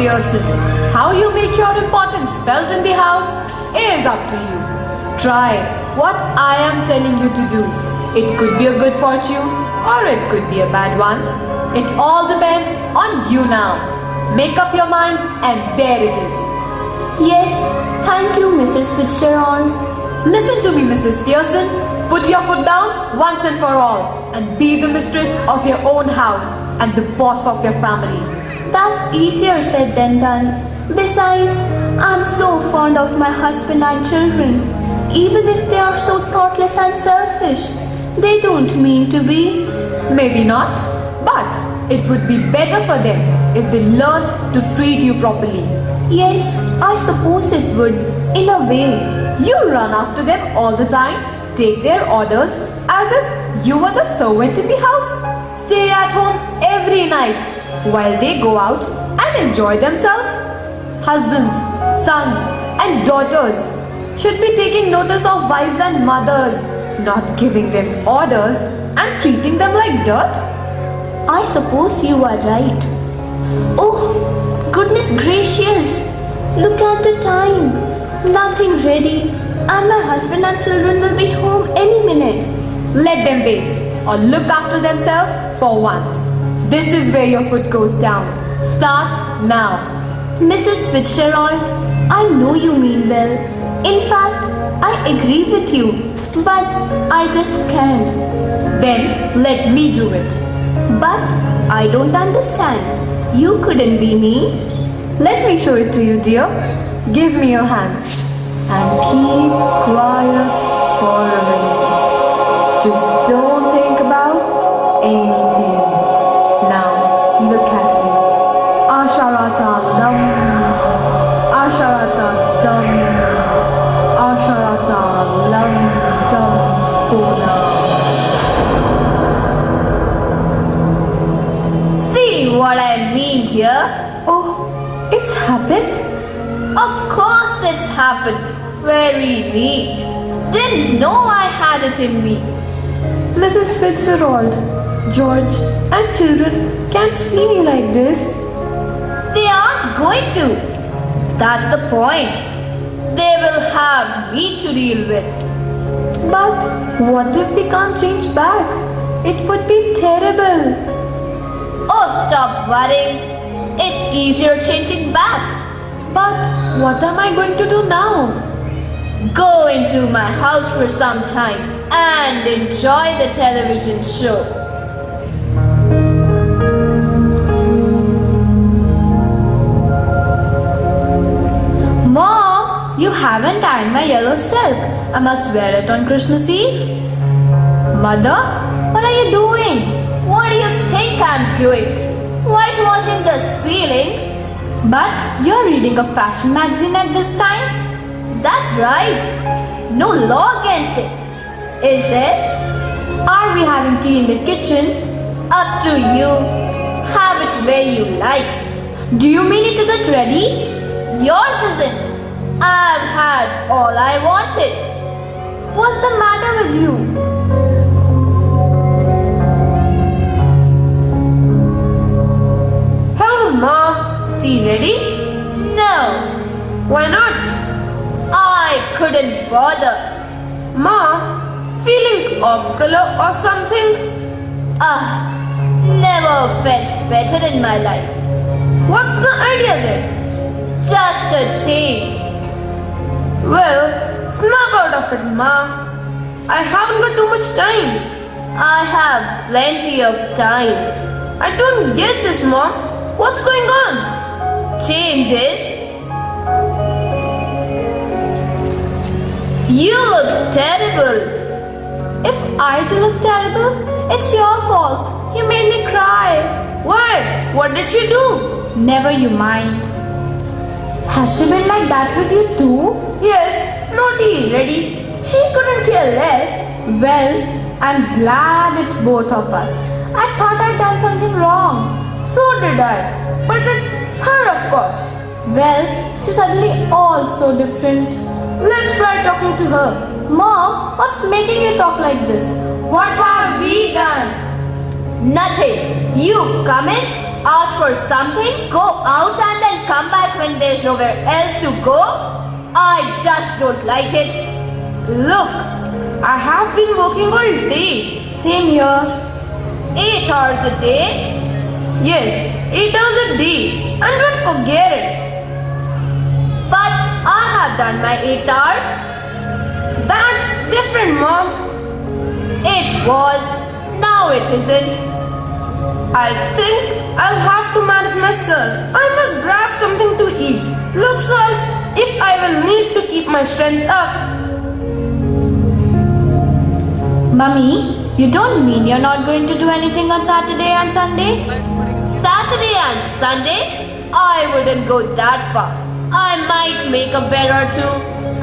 Pearson, how you make your importance felt in the house is up to you. Try what I am telling you to do. It could be a good fortune or it could be a bad one. It all depends on you now. Make up your mind and there it is. Yes, thank you, Mrs. Fitzgerald. Listen to me, Mrs. Pearson. Put your foot down once and for all and be the mistress of your own house and the boss of your family. That's easier said than done. Besides, I'm so fond of my husband and children. Even if they are so thoughtless and selfish, they don't mean to be. Maybe not, but it would be better for them if they learned to treat you properly. Yes, I suppose it would, in a way. You run after them all the time, take their orders as if you were the servant in the house. Stay at home every night while they go out and enjoy themselves. Husbands, sons and daughters should be taking notice of wives and mothers, not giving them orders and treating them like dirt. I suppose you are right. Oh, goodness gracious! Look at the time. Nothing ready, and my husband and children will be home any minute. Let them wait or look after themselves for once. This is where your foot goes down. Start now. Mrs. Fitzgerald, I know you mean well. In fact, I agree with you, but I just can't. Then let me do it. But I don't understand. You couldn't be me. Let me show it to you, dear. Give me your hands and keep quiet for a minute. Just don't think about anything. Now look at me. Asharata lam, Asharata dum, Asharata lam dum puna. See what I mean here? Oh, it's happened? Of course it's happened. Very neat. Didn't know I had it in me. Mrs. Fitzgerald, George and children can't see me like this. They aren't going to. That's the point. They will have me to deal with. But what if we can't change back? It would be terrible. Oh, stop worrying. It's easier changing back. But what am I going to do now? Go into my house for some time and enjoy the television show. Mom, you haven't ironed my yellow silk. I must wear it on Christmas Eve. Mother, what are you doing? What do you think I'm doing? Whitewashing the ceiling? But you're reading a fashion magazine at this time? That's right. No law against it. Is there? Are we having tea in the kitchen? Up to you. Have it where you like. Do you mean it isn't ready? Yours isn't. I've had all I wanted. What's the matter with you? Hello, Mom. Tea ready? No. Why not? I couldn't bother. Mom, feeling off color or something? Never felt better in my life. What's the idea then? Just a change. Well, snap out of it, Ma. I haven't got too much time. I have plenty of time. I don't get this, Mom. What's going on? Changes? You look terrible. If I do look terrible, it's your fault. You made me cry. Why? What did she do? Never you mind. Has she been like that with you too? Yes, no tea ready. She couldn't care less. Well, I'm glad it's both of us. I thought I'd done something wrong. So did I. But it's her, of course. Well, she's suddenly all so different. Let's try talking to her. Mom, what's making you talk like this? What have we done? Nothing. You come in. ask for something, go out and then come back when there's nowhere else to go? I just don't like it. Look, I have been working all day. Same here. 8 hours a day? Yes, 8 hours a day. And don't forget it. But I have done my 8 hours. That's different, Mom. It was, now it isn't. I think I'll have to manage myself. I must grab something to eat. Looks as if I will need to keep my strength up. Mummy, you don't mean you're not going to do anything on Saturday and Sunday? Saturday and Sunday? I wouldn't go that far. I might make a bed or two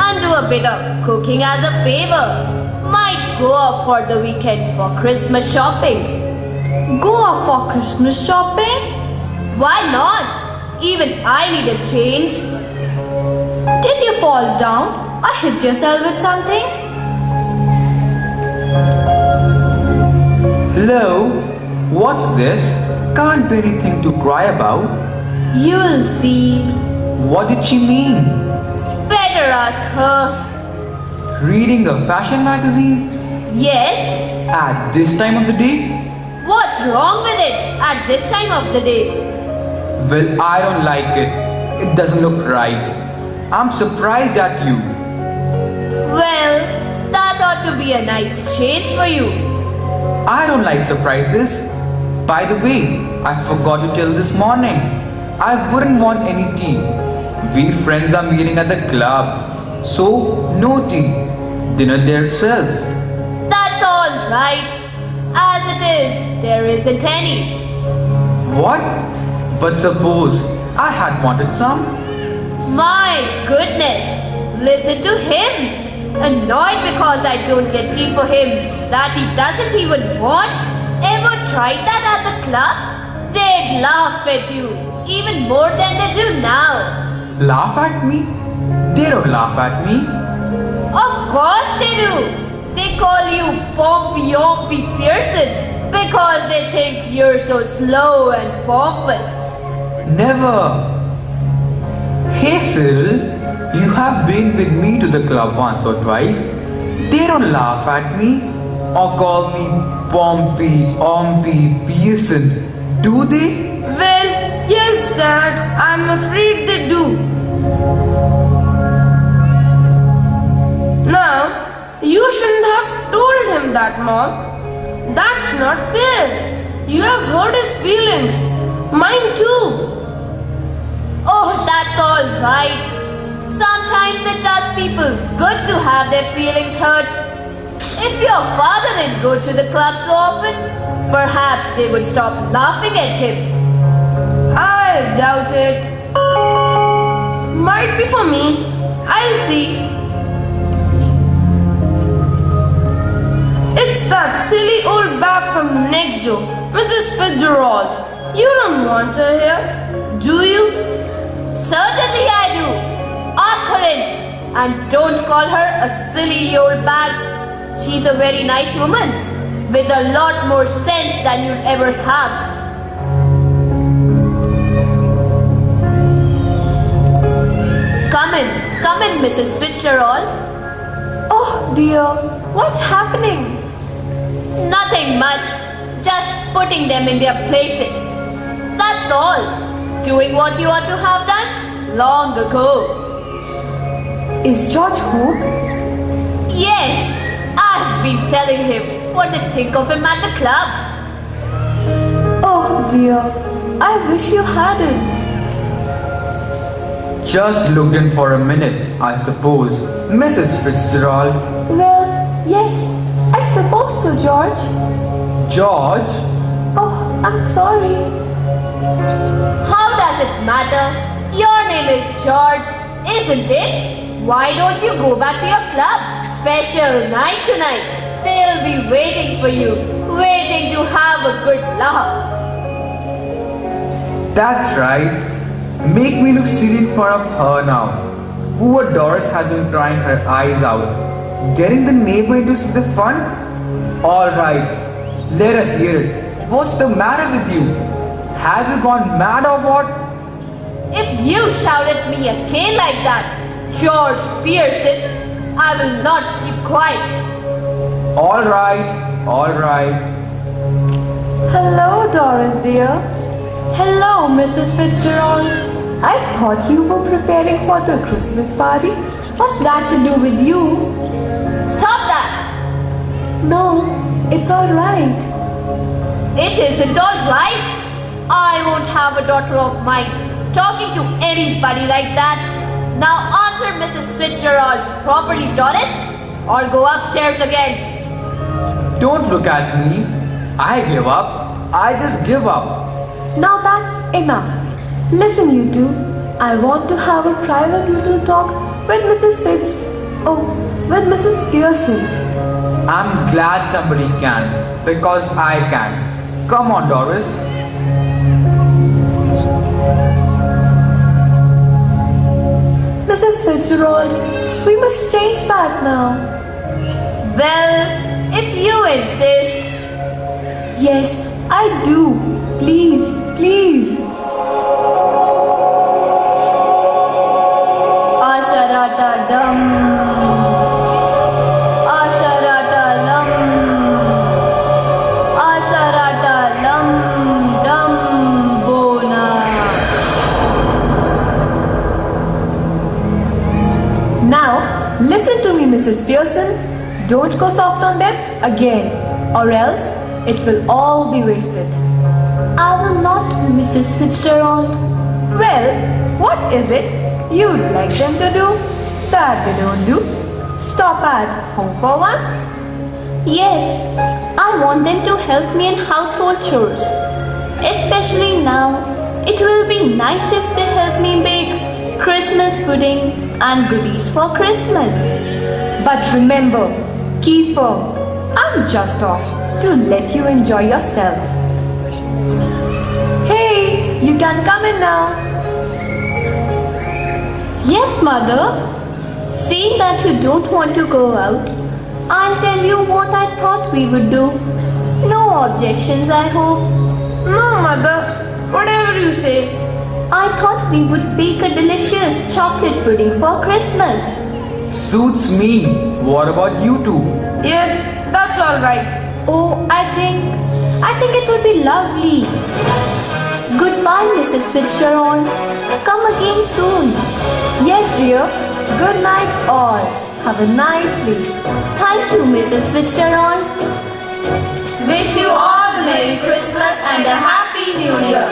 and do a bit of cooking as a favor. Might go off for the weekend for Christmas shopping. Go off for Christmas shopping? Why not? Even I need a change. Did you fall down or hit yourself with something? Hello? What's this? Can't be anything to cry about. You'll see. What did she mean? Better ask her. Reading a fashion magazine? Yes? At this time of the day? What's wrong with it at this time of the day? Well, I don't like it. It doesn't look right. I'm surprised at you. Well, that ought to be a nice change for you. I don't like surprises. By the way, I forgot to tell this morning. I wouldn't want any tea. We friends are meeting at the club. So, no tea. Dinner there itself. That's all right. As it is, there isn't any. What? But suppose I had wanted some? My goodness, listen to him. Annoyed because I don't get tea for him that he doesn't even want. Ever tried that at the club? They'd laugh at you even more than they do now. Laugh at me? They don't laugh at me. Of course they do. They call you Pompey Ompy Pearson because they think you're so slow and pompous. Never. Hey Cyril, you have been with me to the club once or twice. They don't laugh at me or call me Pompey Ompy Pearson, do they? Well, yes, Dad. I'm afraid they do. Now, you shouldn't have told him that, Mom. That's not fair. You have hurt his feelings. Mine too. Oh, that's all right. Sometimes it does people good to have their feelings hurt. If your father didn't go to the club so often, perhaps they would stop laughing at him. I doubt it. Might be for me. I'll see. It's that silly old bag from next door, Mrs. Fitzgerald. You don't want her here, do you? Certainly I do. Ask her in. And don't call her a silly old bag. She's a very nice woman with a lot more sense than you'll ever have. Come in, Mrs. Fitzgerald. Oh dear, what's happening? Nothing much, just putting them in their places. That's all. Doing what you ought to have done long ago. Is George home? Yes, I've been telling him what they think of him at the club. Oh dear, I wish you hadn't. Just looked in for a minute, I suppose. Mrs. Fitzgerald. Well, yes, I suppose so, George. George? Oh, I'm sorry. How does it matter? Your name is George, isn't it? Why don't you go back to your club? Special night tonight. They'll be waiting for you, waiting to have a good laugh. That's right. Make me look silly in front of her now. Poor Doris has been crying her eyes out. Getting the neighbor into the fun? Alright, let her hear it. What's the matter with you? Have you gone mad or what? If you shout at me again like that, George Pearson, I will not keep quiet. Alright. Hello, Doris dear. Hello, Mrs. Fitzgerald. I thought you were preparing for the Christmas party. What's that to do with you? Stop that! No, it's alright. It isn't alright. I won't have a daughter of mine talking to anybody like that. Now answer Mrs. Fitzgerald properly, Doris, or go upstairs again. Don't look at me. I give up. I just give up. Now that's enough. Listen, you two. I want to have a private little talk with with Mrs. Pearson. I'm glad somebody can, because I can. Come on, Doris. Mrs. Fitzgerald, we must change that now. Well, if you insist. Yes, I do. Please. Asharata dum. Asharata lam. Asharata lam dum bona. Now, listen to me, Mrs. Pearson. Don't go soft on them again, or else it will all be wasted. I will not, Mrs. Fitzgerald. Well, what is it you'd like them to do that they don't do? Stop at home for once? Yes, I want them to help me in household chores. Especially now, it will be nice if they help me bake Christmas pudding and goodies for Christmas. But remember, keep firm. I'm just off to let you enjoy yourself. Hey, you can come in now. Yes, Mother. Seeing that you don't want to go out, I'll tell you what I thought we would do. No objections, I hope. No, Mother. Whatever you say. I thought we would bake a delicious chocolate pudding for Christmas. Suits me. What about you two? Yes, that's alright. Oh, I think it would be lovely. Goodbye, Mrs. Fitzgerald. Come again soon. Yes, dear. Good night, all. Have a nice sleep. Thank you, Mrs. Fitzgerald. Wish you all Merry Christmas and a Happy New Year.